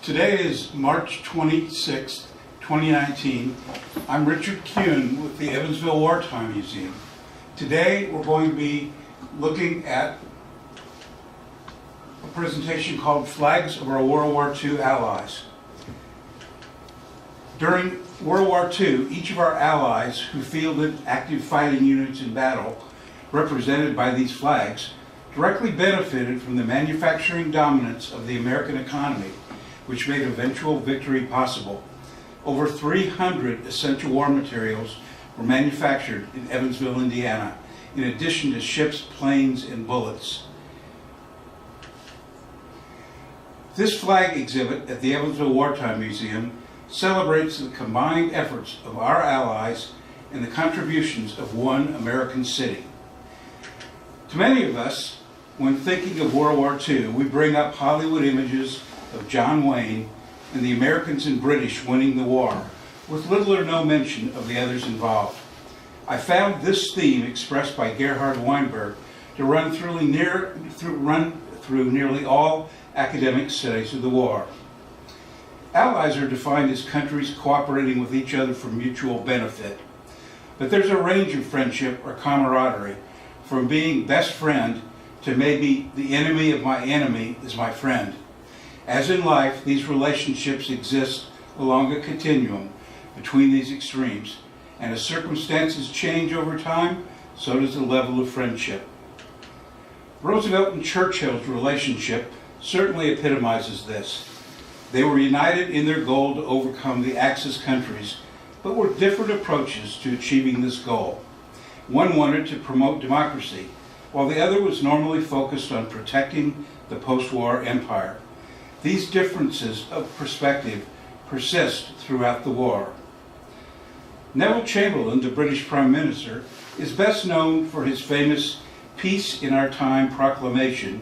Today is March 26, 2019. I'm Richard Kuhn with the Evansville Wartime Museum. Today we're going to be looking at a presentation called Flags of Our World War II Allies. During World War II, each of our allies who fielded active fighting units in battle, represented by these flags, directly benefited from the manufacturing dominance of the American economy, which made eventual victory possible. Over 300 essential war materials were manufactured in Evansville, Indiana, in addition to ships, planes, and bullets. This flag exhibit at the Evansville Wartime Museum celebrates the combined efforts of our allies and the contributions of one American city. To many of us, when thinking of World War II, we bring up Hollywood images of John Wayne and the Americans and British winning the war, with little or no mention of the others involved. I found this theme expressed by Gerhard Weinberg to run through nearly all academic studies of the war. Allies are defined as countries cooperating with each other for mutual benefit. But there's a range of friendship or camaraderie, from being best friend to maybe the enemy of my enemy is my friend. As in life, these relationships exist along a continuum between these extremes, and as circumstances change over time, so does the level of friendship. Roosevelt and Churchill's relationship certainly epitomizes this. They were united in their goal to overcome the Axis countries, but were different approaches to achieving this goal. One wanted to promote democracy, while the other was normally focused on protecting the post-war empire. These differences of perspective persist throughout the war. Neville Chamberlain, the British Prime Minister, is best known for his famous Peace in Our Time proclamation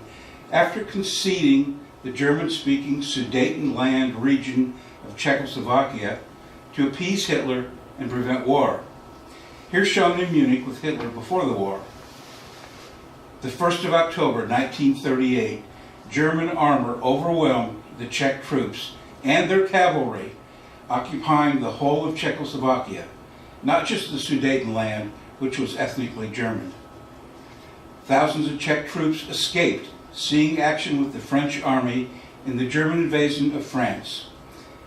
after conceding the German-speaking Sudetenland region of Czechoslovakia to appease Hitler and prevent war. Here shown in Munich with Hitler before the war. The 1st of October, 1938, German armor overwhelmed the Czech troops and their cavalry, occupying the whole of Czechoslovakia, not just the Sudetenland, which was ethnically German. Thousands of Czech troops escaped, seeing action with the French army in the German invasion of France.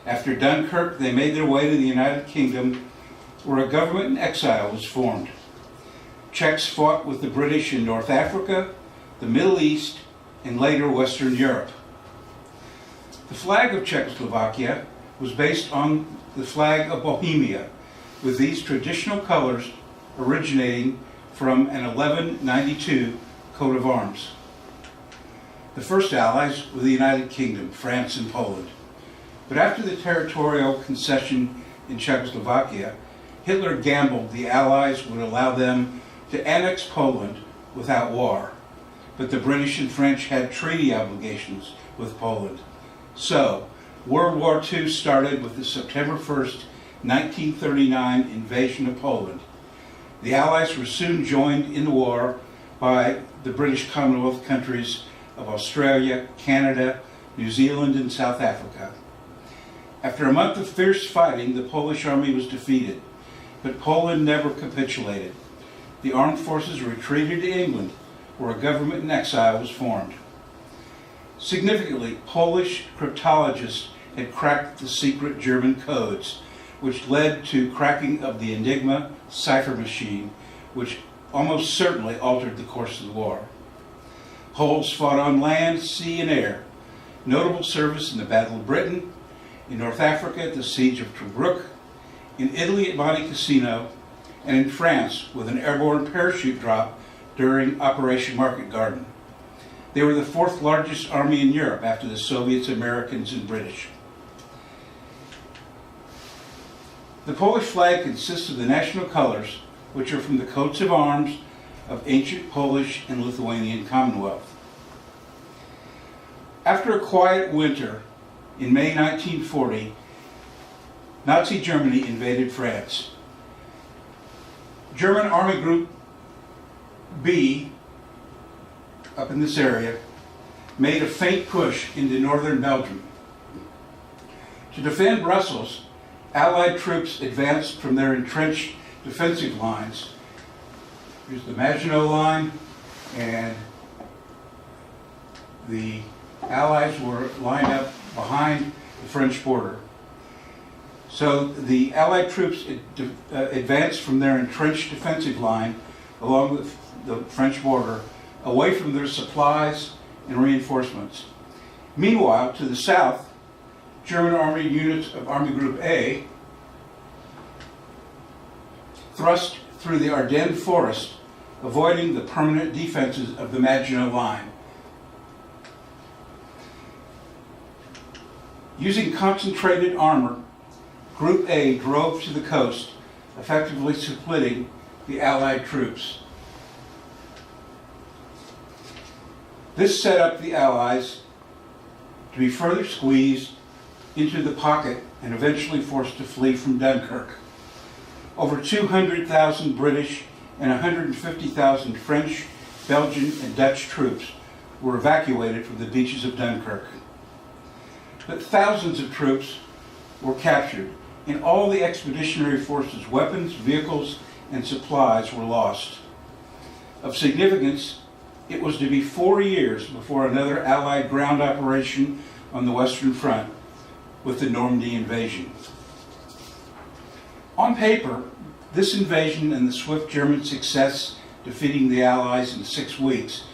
After Dunkirk, they made their way to the United Kingdom, where a government in exile was formed. Czechs fought with the British in North Africa, the Middle East, and later Western Europe. The flag of Czechoslovakia was based on the flag of Bohemia, with these traditional colors originating from an 1192 coat of arms. The first allies were the United Kingdom, France, and Poland. But after the territorial concession in Czechoslovakia, Hitler gambled the Allies would allow them to annex Poland without war. But the British and French had treaty obligations with Poland. So, World War II started with the September 1st, 1939 invasion of Poland. The Allies were soon joined in the war by the British Commonwealth countries of Australia, Canada, New Zealand, and South Africa. After a month of fierce fighting, the Polish army was defeated, but Poland never capitulated. The armed forces retreated to England, where a government in exile was formed. Significantly, Polish cryptologists had cracked the secret German codes, which led to cracking of the Enigma cipher machine, which almost certainly altered the course of the war. Poles fought on land, sea, and air. Notable service in the Battle of Britain, in North Africa at the Siege of Tobruk, in Italy at Monte Cassino, and in France with an airborne parachute drop during Operation Market Garden. They were the fourth largest army in Europe after the Soviets, Americans, and British. The Polish flag consists of the national colors, which are from the coats of arms of ancient Polish and Lithuanian Commonwealth. After a quiet winter, in May 1940, Nazi Germany invaded France. German Army Group B, up in this area, made a faint push into northern Belgium. To defend Brussels, Allied troops advanced from their entrenched defensive lines. Here's the Maginot Line, and the Allies were lined up behind the French border. So the Allied troops advanced from their entrenched defensive line along the French border, away from their supplies and reinforcements. Meanwhile, to the south, German army units of Army Group A thrust through the Ardennes forest, avoiding the permanent defenses of the Maginot Line. Using concentrated armor, Group A drove to the coast, effectively splitting the Allied troops. This set up the Allies to be further squeezed into the pocket and eventually forced to flee from Dunkirk. Over 200,000 British and 150,000 French, Belgian, and Dutch troops were evacuated from the beaches of Dunkirk. But thousands of troops were captured, and all the expeditionary forces' weapons, vehicles, and supplies were lost. Of significance, it was to be 4 years before another Allied ground operation on the Western Front with the Normandy invasion. On paper, this invasion and the swift German success defeating the Allies in 6 weeks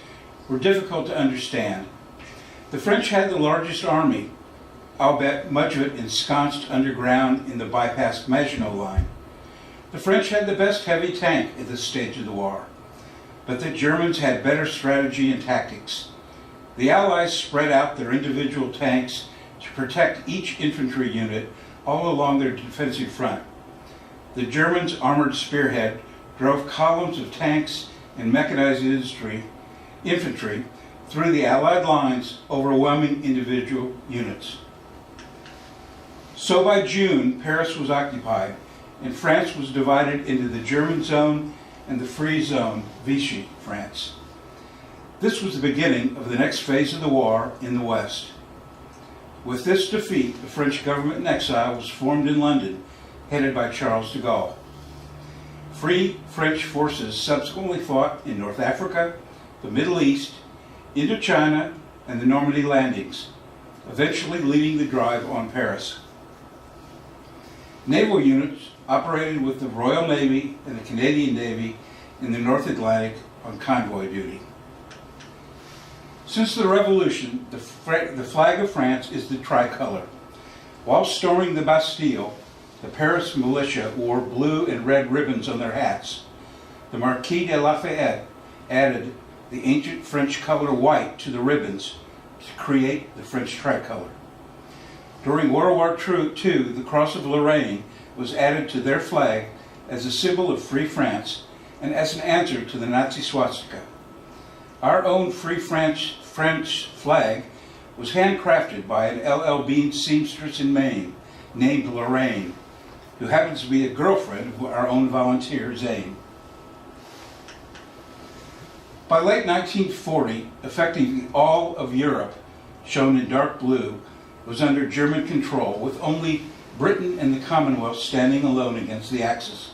were difficult to understand. The French had the largest army, albeit much of it ensconced underground in the bypassed Maginot Line. The French had the best heavy tank at this stage of the war, but the Germans had better strategy and tactics. The Allies spread out their individual tanks to protect each infantry unit all along their defensive front. The Germans' armored spearhead drove columns of tanks and mechanized infantry through the Allied lines, overwhelming individual units. So by June, Paris was occupied, and France was divided into the German zone and the Free Zone, Vichy France. This was the beginning of the next phase of the war in the West. With this defeat, the French government in exile was formed in London, headed by Charles de Gaulle. Free French forces subsequently fought in North Africa, the Middle East, Indochina, and the Normandy landings, eventually leading the drive on Paris. Naval units operated with the Royal Navy and the Canadian Navy in the North Atlantic on convoy duty. Since the Revolution, the flag of France is the tricolor. While storming the Bastille, the Paris militia wore blue and red ribbons on their hats. The Marquis de Lafayette added the ancient French color white to the ribbons to create the French tricolor. During World War II, the Cross of Lorraine was added to their flag as a symbol of Free France and as an answer to the Nazi swastika. Our own Free French flag was handcrafted by an L.L. Bean seamstress in Maine named Lorraine, who happens to be a girlfriend of our own volunteer, Zane. By late 1940, effectively all of Europe, shown in dark blue, was under German control, with only Britain and the Commonwealth standing alone against the Axis.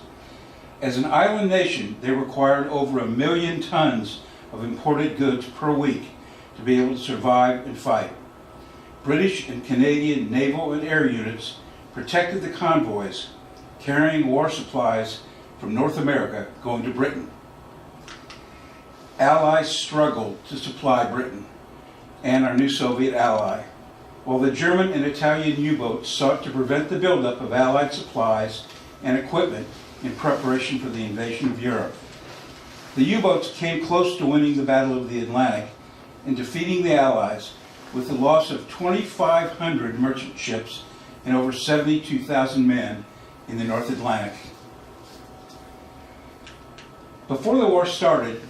As an island nation, they required over 1 million tons of imported goods per week to be able to survive and fight. British and Canadian naval and air units protected the convoys, carrying war supplies from North America going to Britain. Allies struggled to supply Britain and our new Soviet ally, while the German and Italian U-boats sought to prevent the buildup of Allied supplies and equipment in preparation for the invasion of Europe. The U-boats came close to winning the Battle of the Atlantic and defeating the Allies with the loss of 2,500 merchant ships and over 72,000 men in the North Atlantic. Before the war started,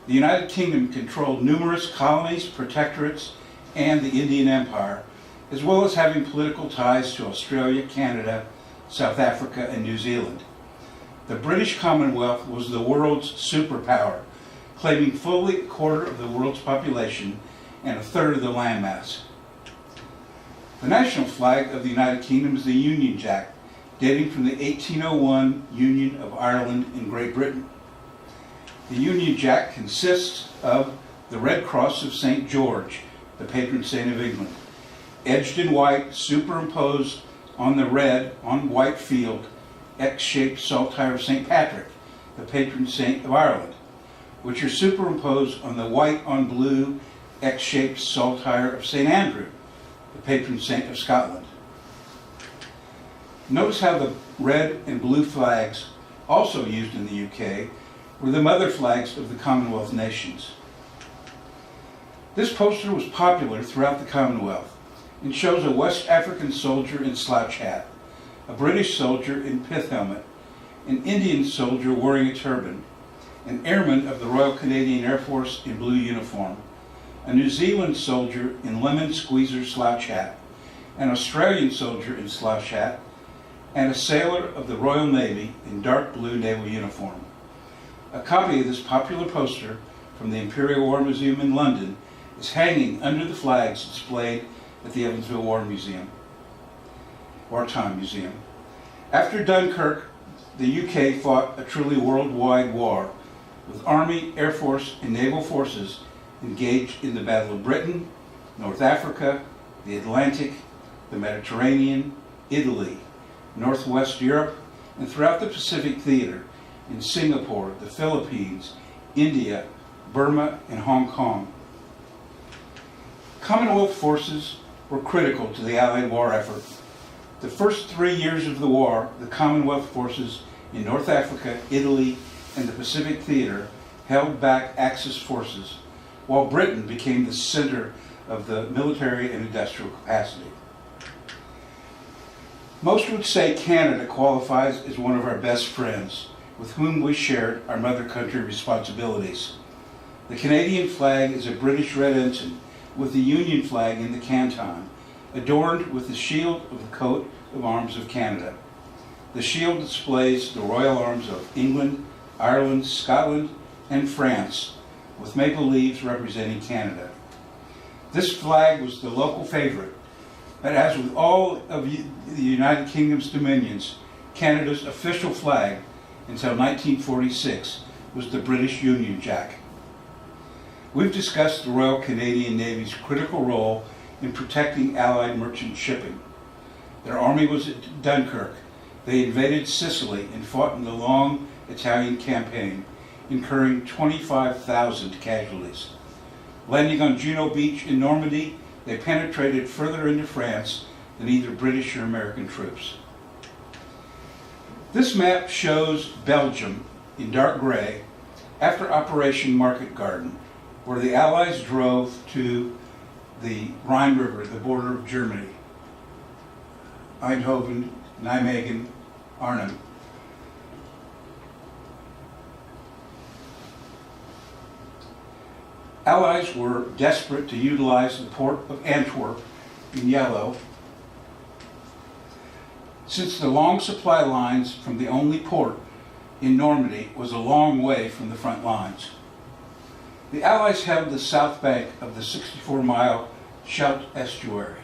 the United Kingdom controlled numerous colonies, protectorates, and the Indian Empire, as well as having political ties to Australia, Canada, South Africa, and New Zealand. The British Commonwealth was the world's superpower, claiming fully a quarter of the world's population and a third of the landmass. The national flag of the United Kingdom is the Union Jack, dating from the 1801 Union of Ireland and Great Britain. The Union Jack consists of the Red Cross of St. George, the patron saint of England, edged in white, superimposed on the red on white field, X-shaped saltire of St. Patrick, the patron saint of Ireland, which are superimposed on the white on blue, X-shaped saltire of St. Andrew, the patron saint of Scotland. Notice how the red and blue flags, also used in the UK, were the mother flags of the Commonwealth nations. This poster was popular throughout the Commonwealth and shows a West African soldier in slouch hat, a British soldier in pith helmet, an Indian soldier wearing a turban, an airman of the Royal Canadian Air Force in blue uniform, a New Zealand soldier in lemon squeezer slouch hat, an Australian soldier in slouch hat, and a sailor of the Royal Navy in dark blue naval uniform. A copy of this popular poster from the Imperial War Museum in London is hanging under the flags displayed at the Evansville Wartime Museum. After Dunkirk, the UK fought a truly worldwide war, with Army, Air Force, and Naval forces engaged in the Battle of Britain, North Africa, the Atlantic, the Mediterranean, Italy, Northwest Europe, and throughout the Pacific Theater, in Singapore, the Philippines, India, Burma, and Hong Kong. Commonwealth forces were critical to the Allied war effort. The first 3 years of the war, the Commonwealth forces in North Africa, Italy, and the Pacific Theater held back Axis forces, while Britain became the center of the military and industrial capacity. Most would say Canada qualifies as one of our best friends, with whom we shared our mother country responsibilities. The Canadian flag is a British red ensign with the Union flag in the canton, adorned with the shield of the coat of arms of Canada. The shield displays the royal arms of England, Ireland, Scotland, and France, with maple leaves representing Canada. This flag was the local favorite, but as with all of the United Kingdom's dominions, Canada's official flag until 1946 was the British Union Jack. We've discussed the Royal Canadian Navy's critical role in protecting Allied merchant shipping. Their army was at Dunkirk. They invaded Sicily and fought in the long Italian campaign, incurring 25,000 casualties. Landing on Juno Beach in Normandy, they penetrated further into France than either British or American troops. This map shows Belgium in dark gray after Operation Market Garden, where the Allies drove to the Rhine River, the border of Germany, Eindhoven, Nijmegen, Arnhem. Allies were desperate to utilize the port of Antwerp in yellow, since the long supply lines from the only port in Normandy was a long way from the front lines. The Allies held the south bank of the 64-mile Scheldt estuary,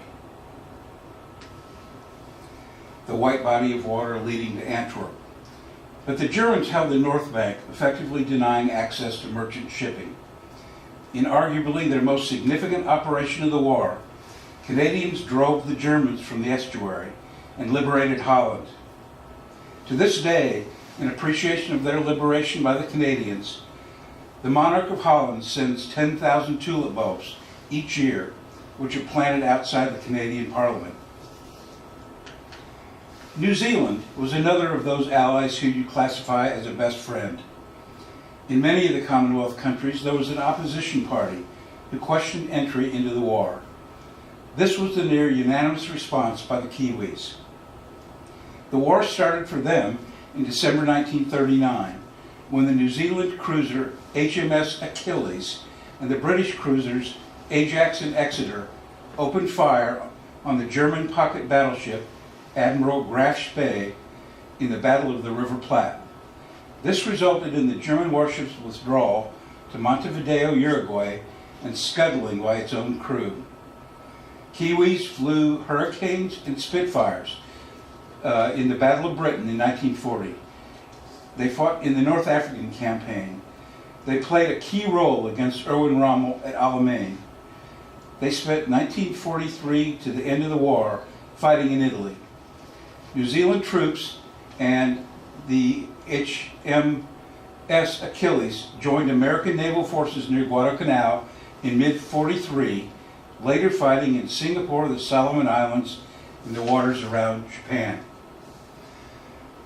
the white body of water leading to Antwerp. But the Germans held the north bank, effectively denying access to merchant shipping. In arguably their most significant operation of the war, Canadians drove the Germans from the estuary and liberated Holland. To this day, in appreciation of their liberation by the Canadians, the monarch of Holland sends 10,000 tulip bulbs each year, which are planted outside the Canadian Parliament. New Zealand was another of those allies who you classify as a best friend. In many of the Commonwealth countries, there was an opposition party who questioned entry into the war. This was the near unanimous response by the Kiwis. The war started for them in December 1939, when the New Zealand cruiser HMS Achilles and the British cruisers Ajax and Exeter opened fire on the German pocket battleship Admiral Graf Spee in the Battle of the River Plate. This resulted in the German warship's withdrawal to Montevideo, Uruguay, and scuttling by its own crew. Kiwis flew Hurricanes and Spitfires in the Battle of Britain in 1940. They fought in the North African campaign. They played a key role against Erwin Rommel at Alamein. They spent 1943 to the end of the war fighting in Italy. New Zealand troops and the HMS Achilles joined American naval forces near Guadalcanal in mid-43, later fighting in Singapore, the Solomon Islands, and the waters around Japan.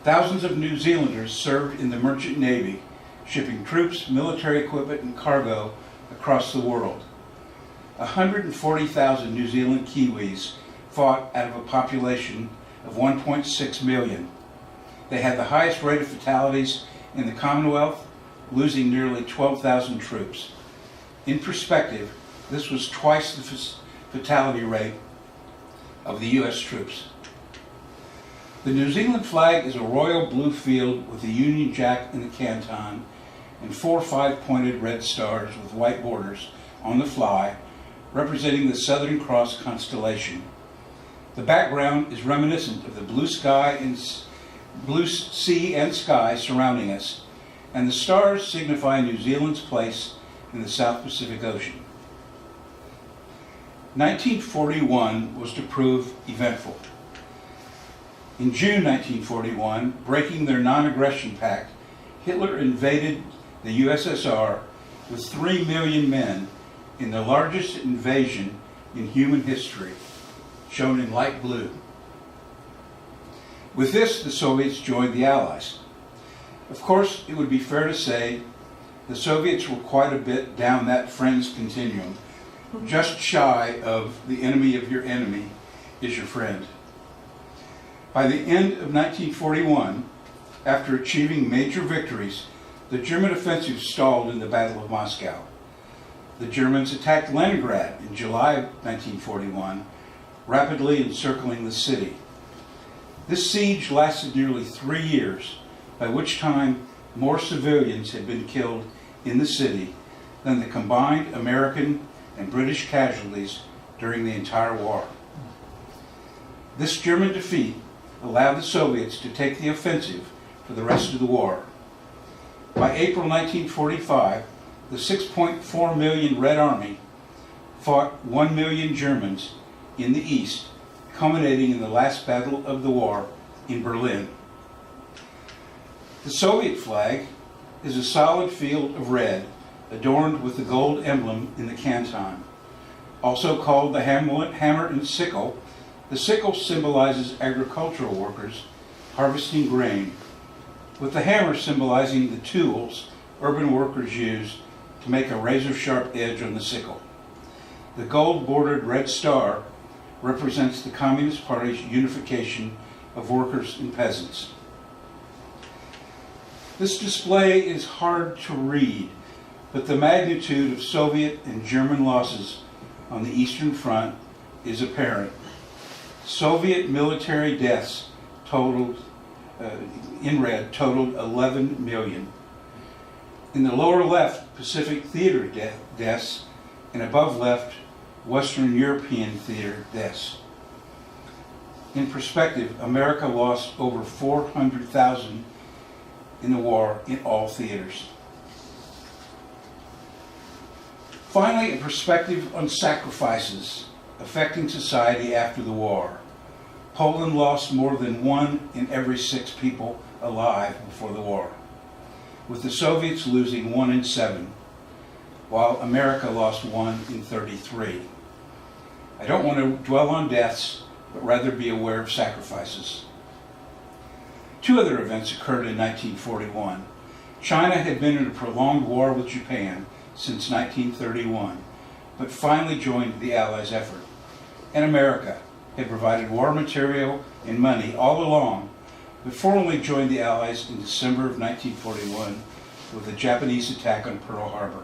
Thousands of New Zealanders served in the Merchant Navy, shipping troops, military equipment, and cargo across the world. 140,000 New Zealand Kiwis fought out of a population of 1.6 million. They had the highest rate of fatalities in the Commonwealth, losing nearly 12,000 troops. In perspective, this was twice the fatality rate of the U.S. troops. The New Zealand flag is a royal blue field with the Union Jack in the canton and 4 5-pointed red stars with white borders on the fly, representing the Southern Cross constellation. The background is reminiscent of the blue sea and sky surrounding us, and the stars signify New Zealand's place in the South Pacific Ocean. 1941 was to prove eventful. In June 1941, breaking their non-aggression pact, Hitler invaded the USSR with 3 million men in the largest invasion in human history, shown in light blue. With this, the Soviets joined the Allies. Of course, it would be fair to say the Soviets were quite a bit down that friends continuum, just shy of the enemy of your enemy is your friend. By the end of 1941, after achieving major victories, the German offensive stalled in the Battle of Moscow. The Germans attacked Leningrad in July of 1941, rapidly encircling the city. This siege lasted nearly 3 years, by which time more civilians had been killed in the city than the combined American and British casualties during the entire war. This German defeat allowed the Soviets to take the offensive for the rest of the war. By April 1945, the 6.4 million Red Army fought 1 million Germans in the east, culminating in the last battle of the war in Berlin. The Soviet flag is a solid field of red adorned with the gold emblem in the canton. Also called the hammer and sickle, the sickle symbolizes agricultural workers harvesting grain, with the hammer symbolizing the tools urban workers use to make a razor-sharp edge on the sickle. The gold-bordered red star represents the Communist Party's unification of workers and peasants. This display is hard to read, but the magnitude of Soviet and German losses on the Eastern Front is apparent. Soviet military deaths totaled, in red, totaled 11 million. In the lower left, Pacific theater deaths, and above left, Western European theater deaths. In perspective, America lost over 400,000 in the war in all theaters. Finally, a perspective on sacrifices affecting society after the war. Poland lost more than 1 in every 6 people alive before the war, with the Soviets losing 1 in 7, while America lost 1 in 33. I don't want to dwell on deaths, but rather be aware of sacrifices. 2 other events occurred in 1941. China had been in a prolonged war with Japan since 1931, but finally joined the Allies' effort. And America had provided war material and money all along, but formally joined the Allies in December of 1941 with the Japanese attack on Pearl Harbor.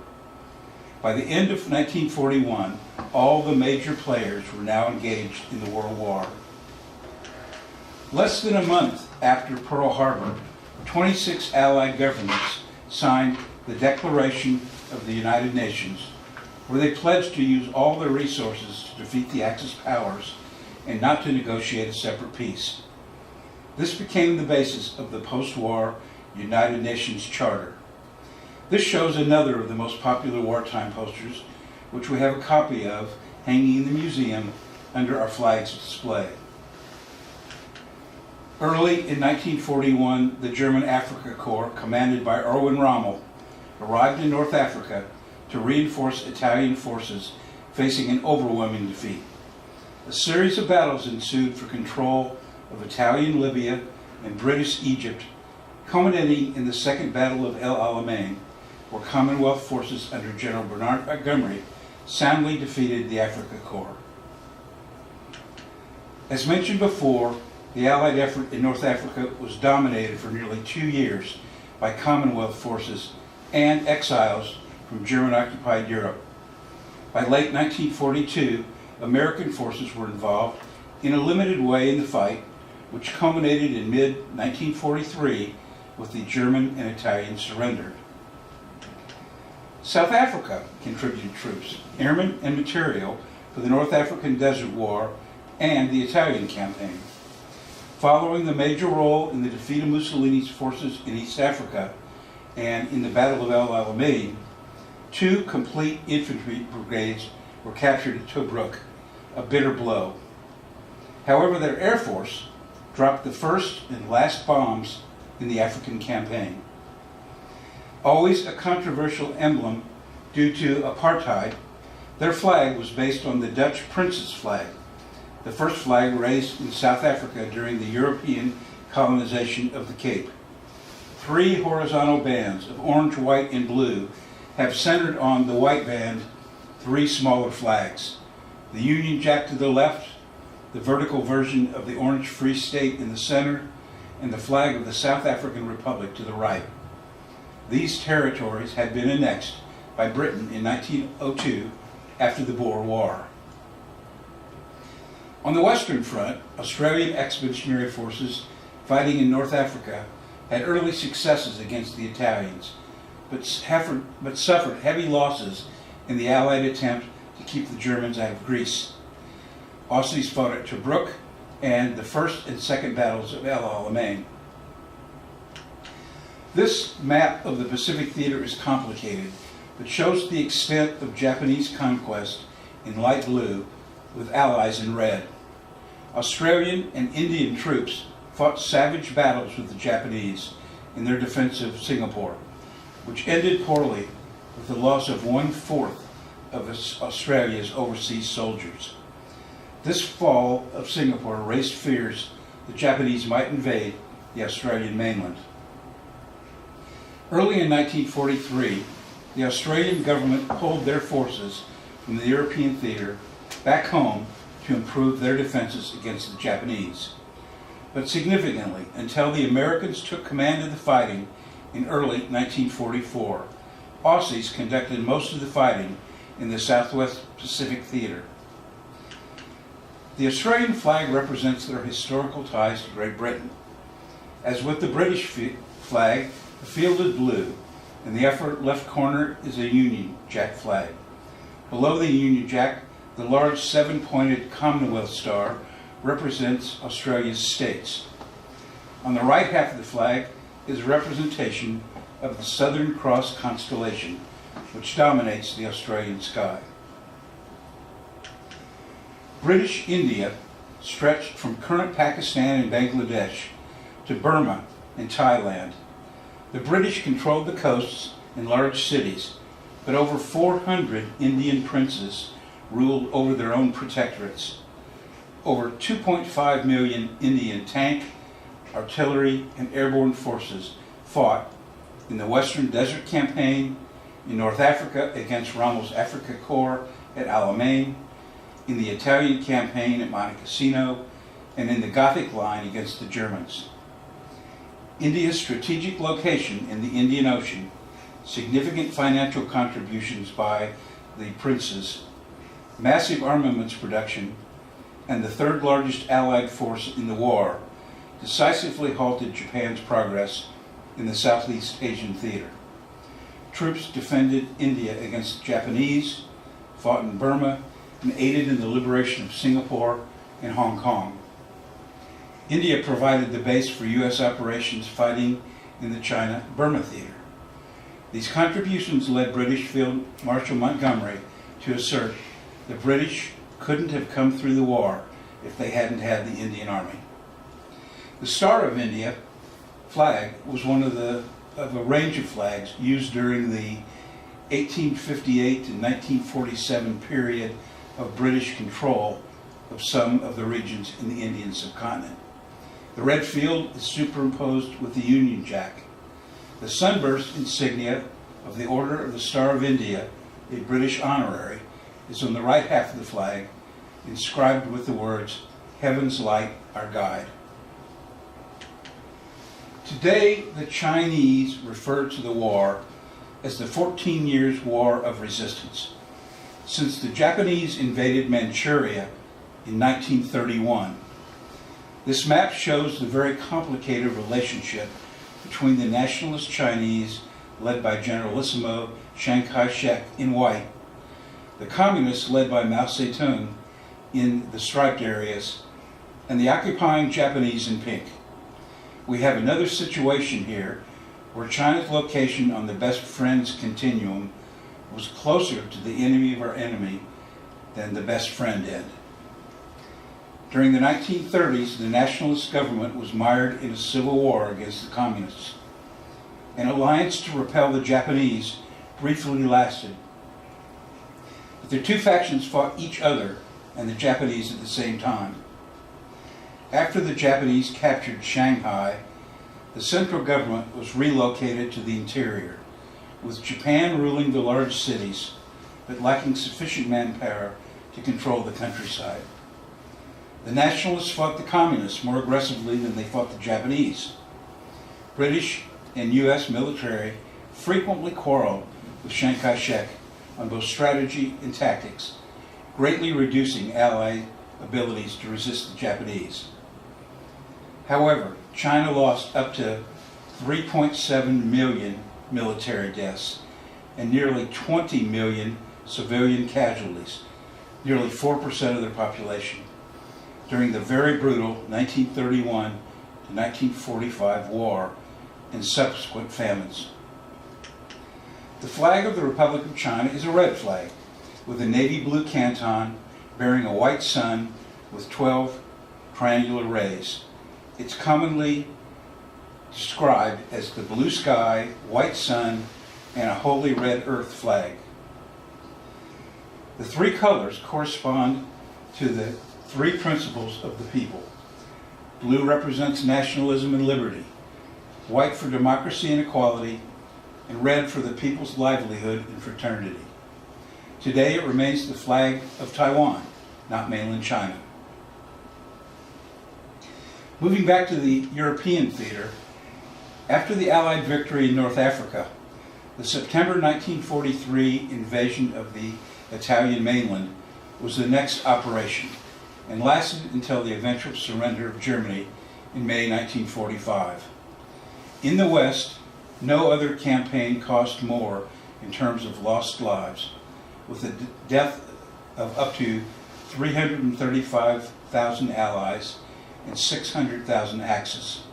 By the end of 1941, all the major players were now engaged in the World War. Less than a month after Pearl Harbor, 26 Allied governments signed the Declaration of the United Nations, where they pledged to use all their resources to defeat the Axis powers and not to negotiate a separate peace. This became the basis of the post-war United Nations Charter. This shows another of the most popular wartime posters, which we have a copy of hanging in the museum under our flag's display. Early in 1941, the German Africa Corps, commanded by Erwin Rommel, arrived in North Africa to reinforce Italian forces facing an overwhelming defeat. A series of battles ensued for control of Italian Libya and British Egypt, culminating in the Second Battle of El Alamein, where Commonwealth forces under General Bernard Montgomery soundly defeated the Africa Corps. As mentioned before, the Allied effort in North Africa was dominated for nearly 2 years by Commonwealth forces and exiles from German-occupied Europe. By late 1942, American forces were involved in a limited way in the fight, which culminated in mid-1943 with the German and Italian surrender. South Africa contributed troops, airmen, and material for the North African Desert War and the Italian campaign. Following the major role in the defeat of Mussolini's forces in East Africa and in the Battle of El Alamein, 2 complete infantry brigades were captured at Tobruk, a bitter blow. However, their air force dropped the first and last bombs in the African campaign. Always a controversial emblem due to apartheid, their flag was based on the Dutch Prince's flag, the first flag raised in South Africa during the European colonization of the Cape. 3 horizontal bands of orange, white, and blue have centered on the white band 3 smaller flags. The Union Jack to the left, the vertical version of the Orange Free State in the center, and the flag of the South African Republic to the right. These territories had been annexed by Britain in 1902 after the Boer War. On the Western Front, Australian expeditionary forces fighting in North Africa had early successes against the Italians, but suffered heavy losses in the Allied attempt to keep the Germans out of Greece. Aussies fought at Tobruk and the First and Second Battles of El Alamein. This map of the Pacific Theater is complicated, but shows the extent of Japanese conquest in light blue with Allies in red. Australian and Indian troops fought savage battles with the Japanese in their defense of Singapore, which ended poorly with the loss of 1/4 of Australia's overseas soldiers. This fall of Singapore raised fears the Japanese might invade the Australian mainland. Early in 1943, the Australian government pulled their forces from the European theater back home to improve their defenses against the Japanese. But significantly, until the Americans took command of the fighting in early 1944, Aussies conducted most of the fighting in the Southwest Pacific Theater. The Australian flag represents their historical ties to Great Britain. As with the British flag, the field is blue, and the upper left corner is a Union Jack flag. Below the Union Jack, the large 7-pointed Commonwealth star represents Australia's states. On the right half of the flag is a representation of the Southern Cross constellation, which dominates the Australian sky. British India stretched from current Pakistan and Bangladesh to Burma and Thailand. The British controlled the coasts and large cities, but over 400 Indian princes ruled over their own protectorates. Over 2.5 million Indian tank, artillery, and airborne forces fought in the Western Desert Campaign, in North Africa against Rommel's Africa Corps at Alamein, in the Italian campaign at Monte Cassino, and in the Gothic Line against the Germans. India's strategic location in the Indian Ocean, significant financial contributions by the princes, massive armaments production, and the third largest Allied force in the war, decisively halted Japan's progress in the Southeast Asian theater. Troops defended India against the Japanese, fought in Burma, and aided in the liberation of Singapore and Hong Kong. India provided the base for U.S. operations fighting in the China-Burma theater. These contributions led British Field Marshal Montgomery to assert the British couldn't have come through the war if they hadn't had the Indian Army. The Star of India flag was one of a range of flags used during the 1858 to 1947 period of British control of some of the regions in the Indian subcontinent. The red field is superimposed with the Union Jack. The sunburst insignia of the Order of the Star of India, a British honorary, is on the right half of the flag, inscribed with the words, "Heaven's light, our guide." Today, the Chinese refer to the war as the 14 Years' War of Resistance. Since the Japanese invaded Manchuria in 1931, this map shows the very complicated relationship between the nationalist Chinese, led by Generalissimo Chiang Kai-shek in white, the communists led by Mao Zedong in the striped areas, and the occupying Japanese in pink. We have another situation here where China's location on the best friends continuum was closer to the enemy of our enemy than the best friend end. During the 1930s, the nationalist government was mired in a civil war against the communists. An alliance to repel the Japanese briefly lasted, but the two factions fought each other and the Japanese at the same time. After the Japanese captured Shanghai, the central government was relocated to the interior, with Japan ruling the large cities, but lacking sufficient manpower to control the countryside. The nationalists fought the communists more aggressively than they fought the Japanese. British and U.S. military frequently quarreled with Chiang Kai-shek on both strategy and tactics, greatly reducing Allied abilities to resist the Japanese. However, China lost up to 3.7 million military deaths and nearly 20 million civilian casualties, nearly 4% of their population, during the very brutal 1931 to 1945 war and subsequent famines. The flag of the Republic of China is a red flag with a navy blue canton bearing a white sun with 12 triangular rays. It's commonly described as the blue sky, white sun, and a holy red earth flag. The three colors correspond to the three principles of the people. Blue represents nationalism and liberty, white for democracy and equality, and red for the people's livelihood and fraternity. Today it remains the flag of Taiwan, not mainland China. Moving back to the European theater, after the Allied victory in North Africa, the September 1943 invasion of the Italian mainland was the next operation and lasted until the eventual surrender of Germany in May 1945. In the West, no other campaign cost more in terms of lost lives, with the death of up to 335,000 Allies and 600,000 Axis.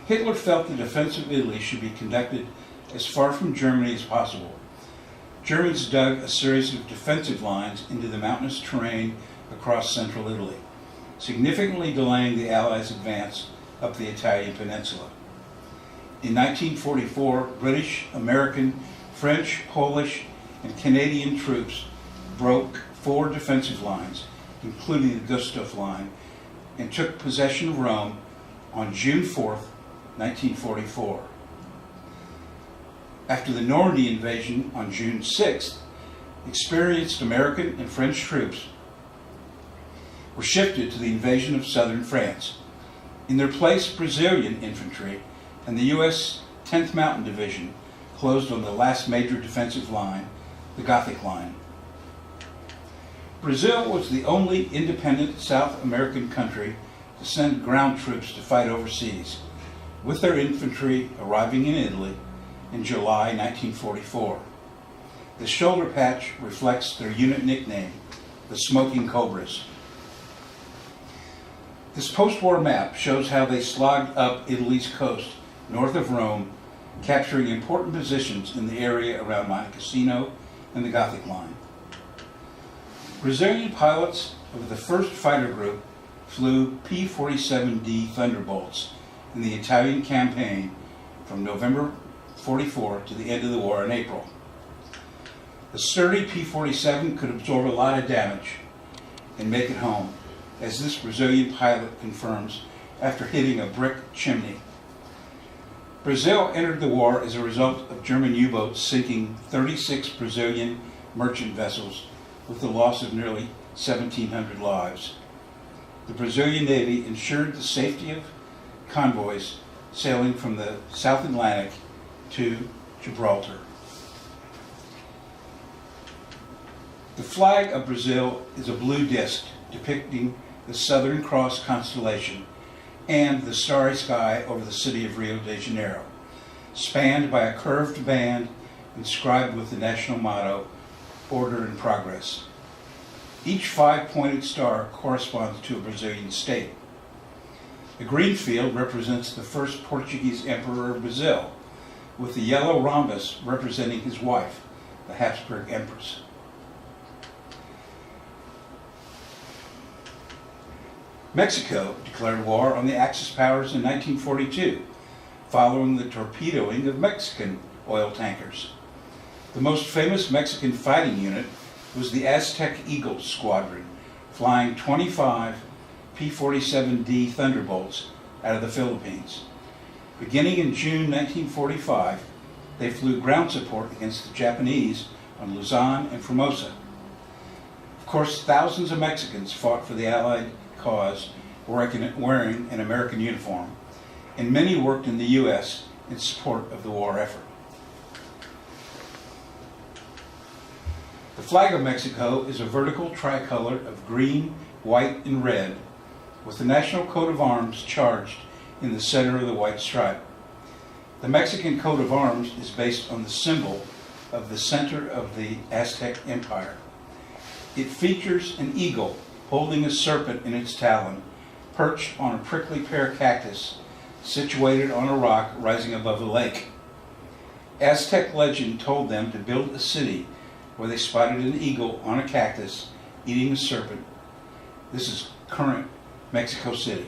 Hitler felt the defense of Italy should be conducted as far from Germany as possible. Germans dug a series of defensive lines into the mountainous terrain across central Italy, significantly delaying the Allies' advance up the Italian peninsula. In 1944, British, American, French, Polish, and Canadian troops broke 4 defensive lines, including the Gustav Line, and took possession of Rome on June 4th, 1944. After the Normandy invasion on June 6th, experienced American and French troops were shifted to the invasion of southern France. In their place, Brazilian infantry and the U.S. 10th Mountain Division closed on the last major defensive line, the Gothic Line. Brazil was the only independent South American country to send ground troops to fight overseas, with their infantry arriving in Italy in July 1944. The shoulder patch reflects their unit nickname, the Smoking Cobras. This post-war map shows how they slogged up Italy's coast north of Rome, capturing important positions in the area around Monte Cassino and the Gothic Line. Brazilian pilots of the 1st Fighter Group flew P-47D Thunderbolts in the Italian campaign from November 44 to the end of the war in April. The sturdy P-47 could absorb a lot of damage and make it home, as this Brazilian pilot confirms after hitting a brick chimney. Brazil entered the war as a result of German U-boats sinking 36 Brazilian merchant vessels with the loss of nearly 1,700 lives. The Brazilian Navy ensured the safety of convoys sailing from the South Atlantic to Gibraltar. The flag of Brazil is a blue disc depicting the Southern Cross constellation and the starry sky over the city of Rio de Janeiro, spanned by a curved band inscribed with the national motto, Order and Progress. Each 5-pointed star corresponds to a Brazilian state. The green field represents the first Portuguese emperor of Brazil, with the yellow rhombus representing his wife, the Habsburg Empress. Mexico declared war on the Axis powers in 1942, following the torpedoing of Mexican oil tankers. The most famous Mexican fighting unit was the Aztec Eagle Squadron, flying 25 P-47D Thunderbolts out of the Philippines. Beginning in June 1945, they flew ground support against the Japanese on Luzon and Formosa. Of course, thousands of Mexicans fought for the Allied cause wearing an American uniform, and many worked in the U.S. in support of the war effort. The flag of Mexico is a vertical tricolor of green, white, and red, with the national coat of arms charged in the center of the white stripe. The Mexican coat of arms is based on the symbol of the center of the Aztec Empire. It features an eagle holding a serpent in its talon, perched on a prickly pear cactus situated on a rock rising above a lake. Aztec legend told them to build a city where they spotted an eagle on a cactus eating a serpent. This is current Mexico City.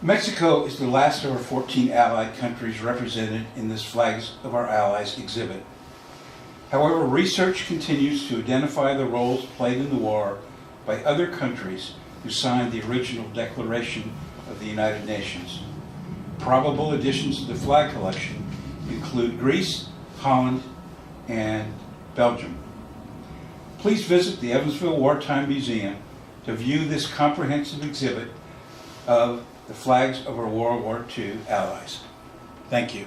Mexico is the last of our 14 allied countries represented in this Flags of Our Allies exhibit. However, research continues to identify the roles played in the war by other countries who signed the original Declaration of the United Nations. Probable additions to the flag collection include Greece, Holland, and Belgium. Please visit the Evansville Wartime Museum to view this comprehensive exhibit of the flags of our World War II allies. Thank you.